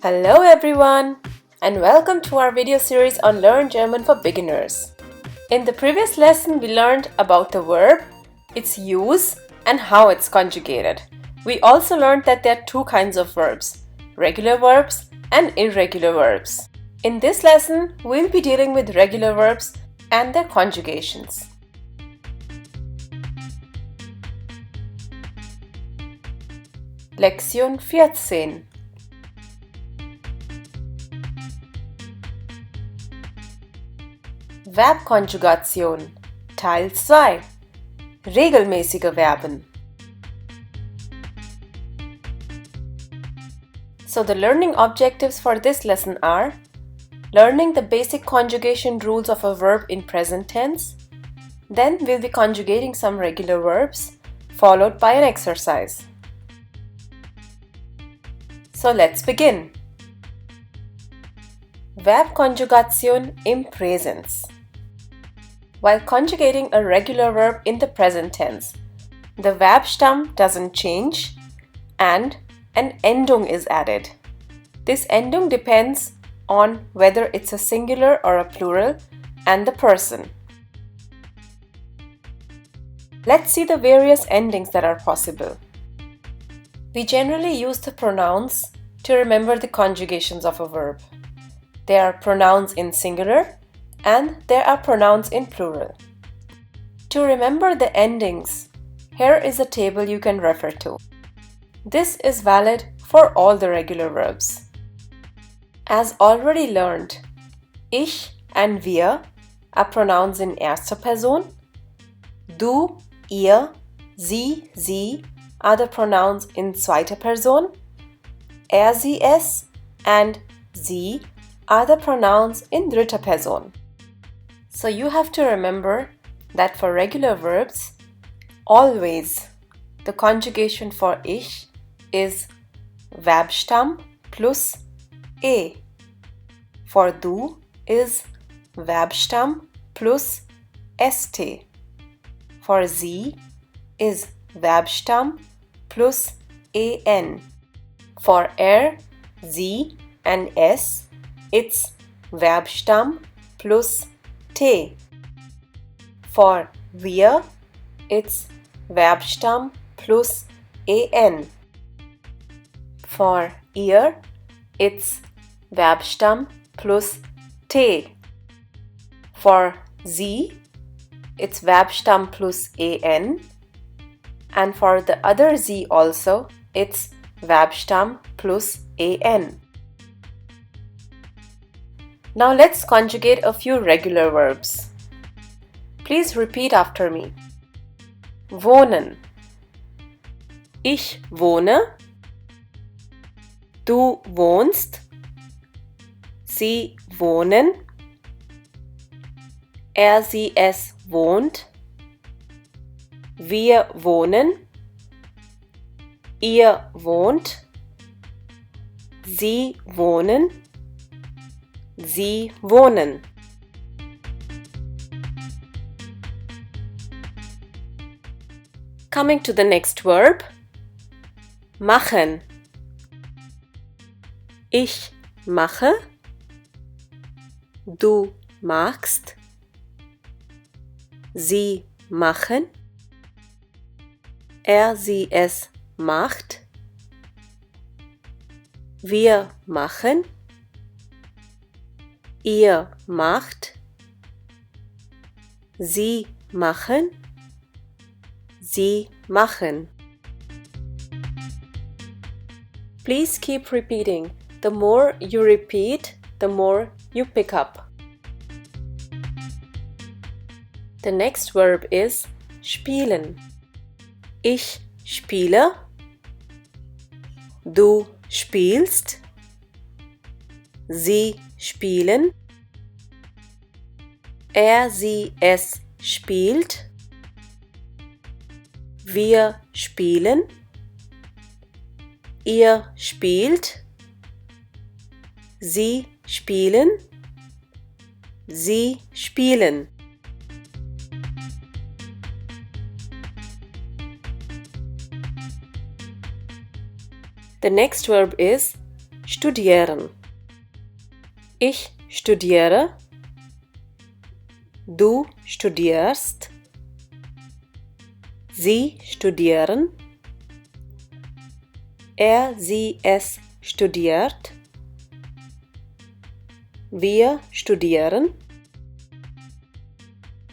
Hello everyone and welcome to our video series on Learn German for Beginners. In the previous lesson we learned about the verb, its use and how it's conjugated. We also learned that there are two kinds of verbs, regular verbs and irregular verbs. In this lesson we'll be dealing with regular verbs and their conjugations. Lektion 14. Verb Conjugation Teil 2 Regelmäßige Verben. So the learning objectives for this lesson are learning the basic conjugation rules of a verb in present tense, then we'll be conjugating some regular verbs, followed by an exercise. So let's begin. Verb Conjugation im Präsens. While conjugating a regular verb in the present tense, the Verbstamm doesn't change and an Endung is added. This Endung depends on whether it's a singular or a plural and the person. Let's see the various endings that are possible. We generally use the pronouns to remember the conjugations of a verb. There are pronouns in singular and there are pronouns in plural. To remember the endings, here is a table you can refer to. This is valid for all the regular verbs. As already learned, ich and wir are pronouns in erster Person. Du, ihr, sie are the pronouns in zweiter Person. Sie, es and sie are the pronouns in dritter Person. So you have to remember that for regular verbs, always the conjugation for ich is Verbstamm plus e. For du is Verbstamm plus st. For sie is Verbstamm plus en. For sie and es, it's Verbstamm plus t. For wir, it's Verbstamm plus en. For ihr, it's Verbstamm plus t. For sie, it's Verbstamm plus en. And for the other sie also, it's Verbstamm plus en. Now let's conjugate a few regular verbs. Please repeat after me. Wohnen. Ich wohne. Du wohnst. Sie wohnen. Sie, es wohnt. Wir wohnen. Ihr wohnt. Sie wohnen. Sie wohnen. Coming to the next verb, machen. Ich mache. Du machst. Sie machen. Sie, es macht. Wir machen. Ihr macht. Sie machen. Sie machen. Please keep repeating. The more you repeat, the more you pick up. The next verb is spielen. Ich spiele. Du spielst. Sie spielen. Sie, es spielt. Wir spielen. Ihr spielt. Sie spielen. Sie spielen. The next verb is studieren. Ich studiere. Du studierst. Sie studieren. Er, sie, es studiert. Wir studieren.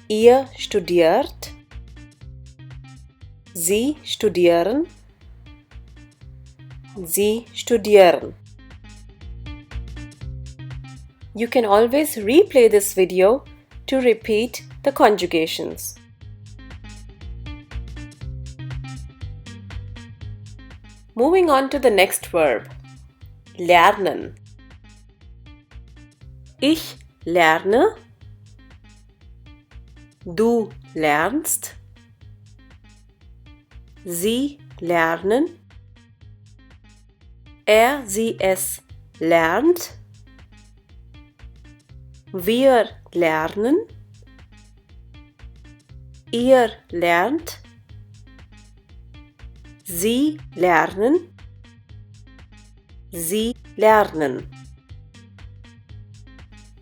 Ihr studiert. Sie studieren. Sie studieren. You can always replay this video to repeat the conjugations. Moving on to the next verb, lernen. Ich lerne. Du lernst. Sie lernen. Er, sie, es lernt. Wir lernen. Ihr lernt. Sie lernen. Sie lernen.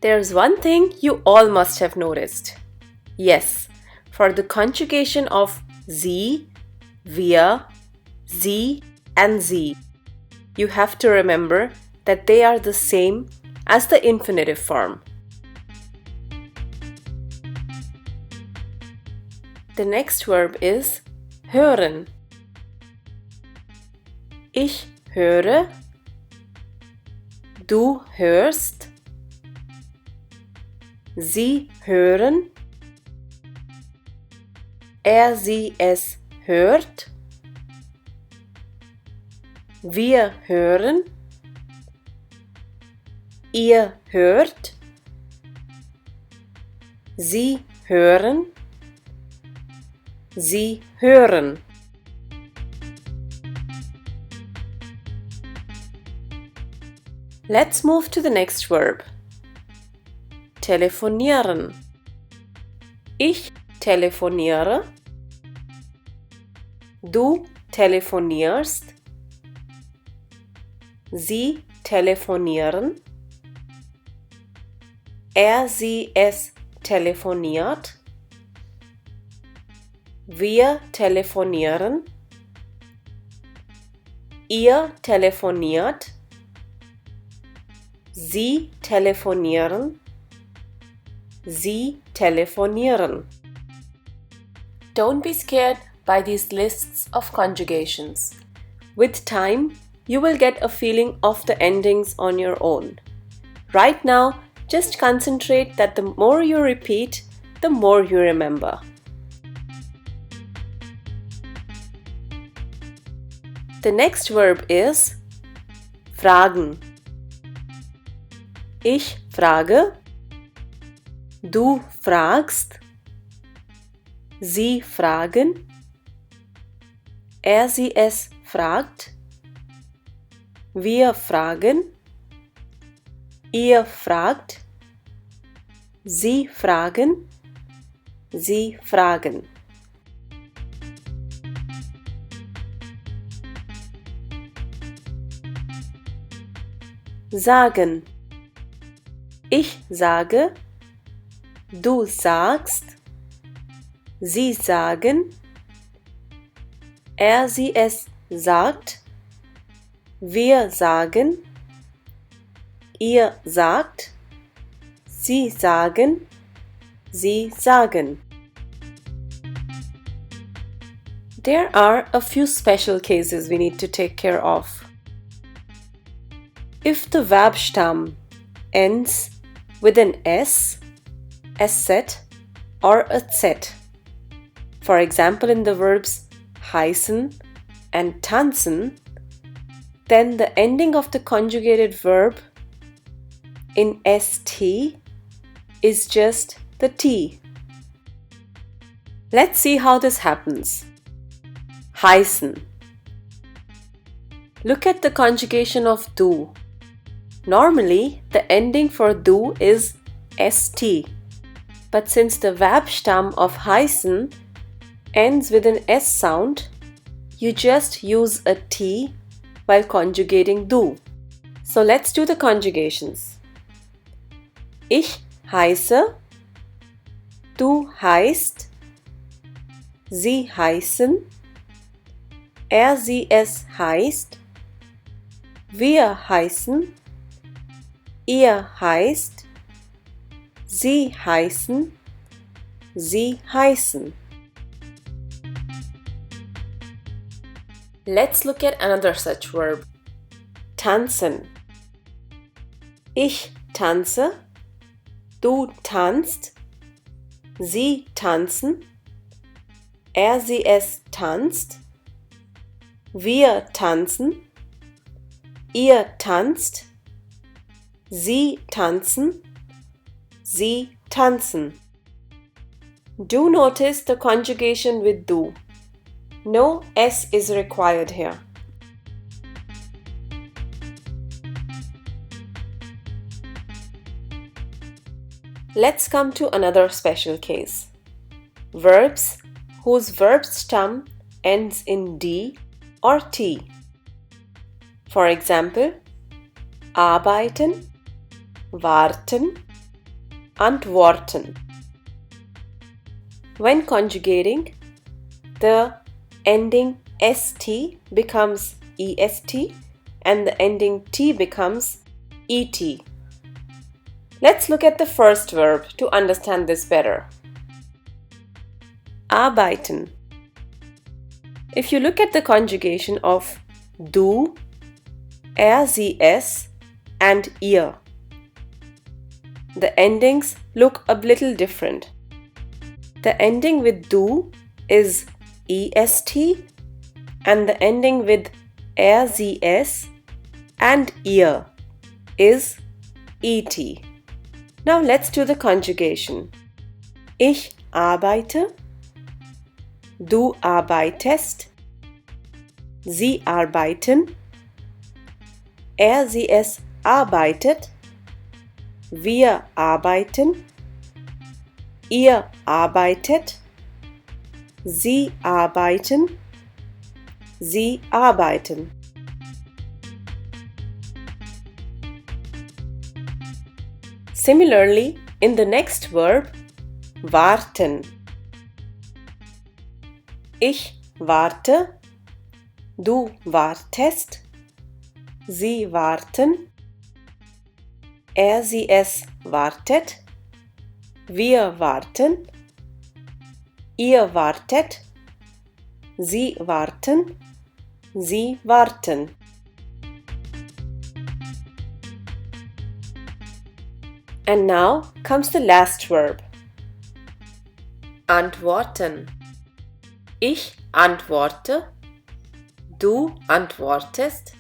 There's one thing you all must have noticed. Yes, for the conjugation of sie, wir, sie and sie, you have to remember that they are the same as the infinitive form. The next verb is hören. Ich höre. Du hörst. Sie hören. Er, sie, es hört. Wir hören. Ihr hört. Sie hören. Sie hören. Let's move to the next verb. Telefonieren. Ich telefoniere. Du telefonierst. Sie telefonieren. Er, sie, es telefoniert. Wir telefonieren. Ihr telefoniert. Sie telefonieren. Sie telefonieren. Don't be scared by these lists of conjugations. With time, you will get a feeling of the endings on your own. Right now, just concentrate that the more you repeat, the more you remember. The next verb is fragen. Ich frage. Du fragst. Sie fragen. Er, sie, es fragt. Wir fragen. Ihr fragt. Sie fragen. Sie fragen. Sagen. Ich sage. Du sagst. Sie sagen. Er, sie, es sagt. Wir sagen. Ihr sagt. Sie sagen. Sie sagen. There are a few special cases we need to take care of. If the Verbstamm ends with an S, SZ, or a Z, for example in the verbs heißen and tanzen, then the ending of the conjugated verb in ST is just the T. Let's see how this happens. Heißen. Look at the conjugation of du. Normally, the ending for du is st, but since the Verbstamm of heißen ends with an S sound, you just use a T while conjugating du. So let's do the conjugations. Ich heiße, du heißt, sie heißen, er, sie, es heißt, wir heißen, ihr heißt, sie heißen, sie heißen. Let's look at another such verb. Tanzen. Ich tanze, du tanzt, sie tanzen, er, sie, es tanzt, wir tanzen, ihr tanzt, sie tanzen, sie tanzen. Do notice the conjugation with do. No S is required here. Let's come to another special case. Verbs whose verb stem ends in D or T. For example, arbeiten, warten, antworten. When conjugating, the ending ST becomes EST and the ending T becomes ET. Let's look at the first verb to understand this better. Arbeiten. If you look at the conjugation of du, er, sie, es and ihr, the endings look a little different. The ending with du is EST and the ending with er, sie, es and ihr is ET. Now let's do the conjugation. Ich arbeite, du arbeitest, sie arbeiten, er, sie, es arbeitet, wir arbeiten, ihr arbeitet, sie arbeiten, sie arbeiten. Similarly, in the next verb, warten. Ich warte, du wartest, sie warten, er, sie, es wartet, wir warten, ihr wartet, sie warten, sie warten. And now comes the last verb. Antworten. Ich antworte, du antwortest,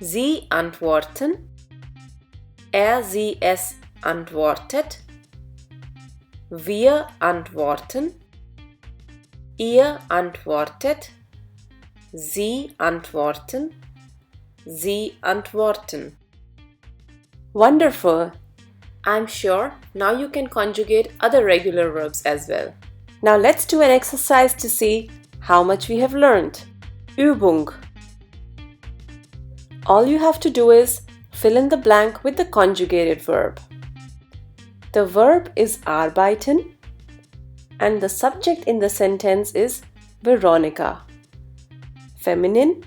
sie antworten, er, sie, es antwortet, wir antworten, ihr antwortet, sie antworten, sie antworten. Wonderful! I'm sure now you can conjugate other regular verbs as well. Now let's do an exercise to see how much we have learned. Übung. All you have to do is fill in the blank with the conjugated verb. The verb is arbeiten and the subject in the sentence is Veronica. Feminine,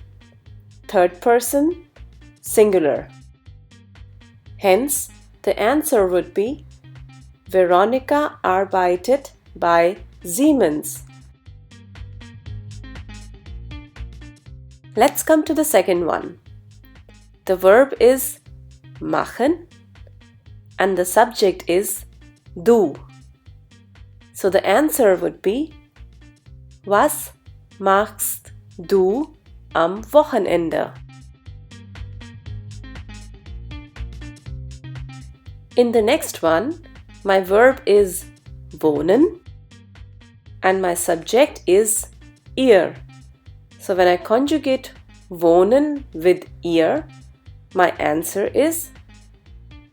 third person, singular. Hence, the answer would be Veronica arbeitet bei Siemens. Let's come to the second one. The verb is machen and the subject is du. So the answer would be Was machst du am Wochenende? In the next one, my verb is wohnen and my subject is ihr. So when I conjugate wohnen with ihr, my answer is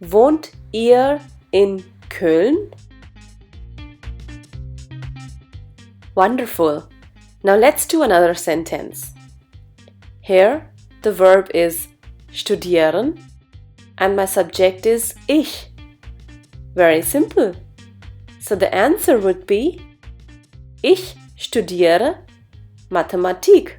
Wohnt ihr in Köln? Wonderful! Now let's do another sentence. Here, the verb is studieren and my subject is ich. Very simple. So the answer would be Ich studiere Mathematik.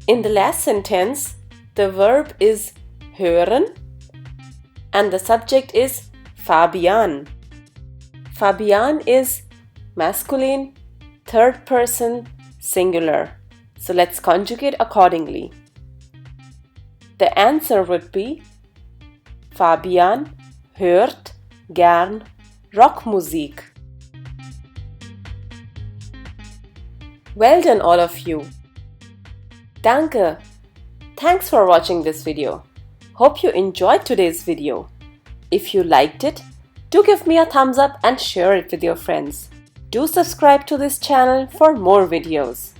In the last sentence, the verb is hören and the subject is Fabian. Fabian is masculine, third person, singular. So let's conjugate accordingly. The answer would be Fabian hört gern Rockmusik. Well done all of you. Danke. Thanks for watching this video. Hope you enjoyed today's video. If you liked it, do give me a thumbs up and share it with your friends. Do subscribe to this channel for more videos.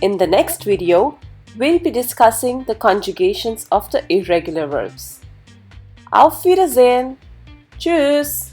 In the next video, we'll be discussing the conjugations of the irregular verbs. Auf Wiedersehen! Tschüss!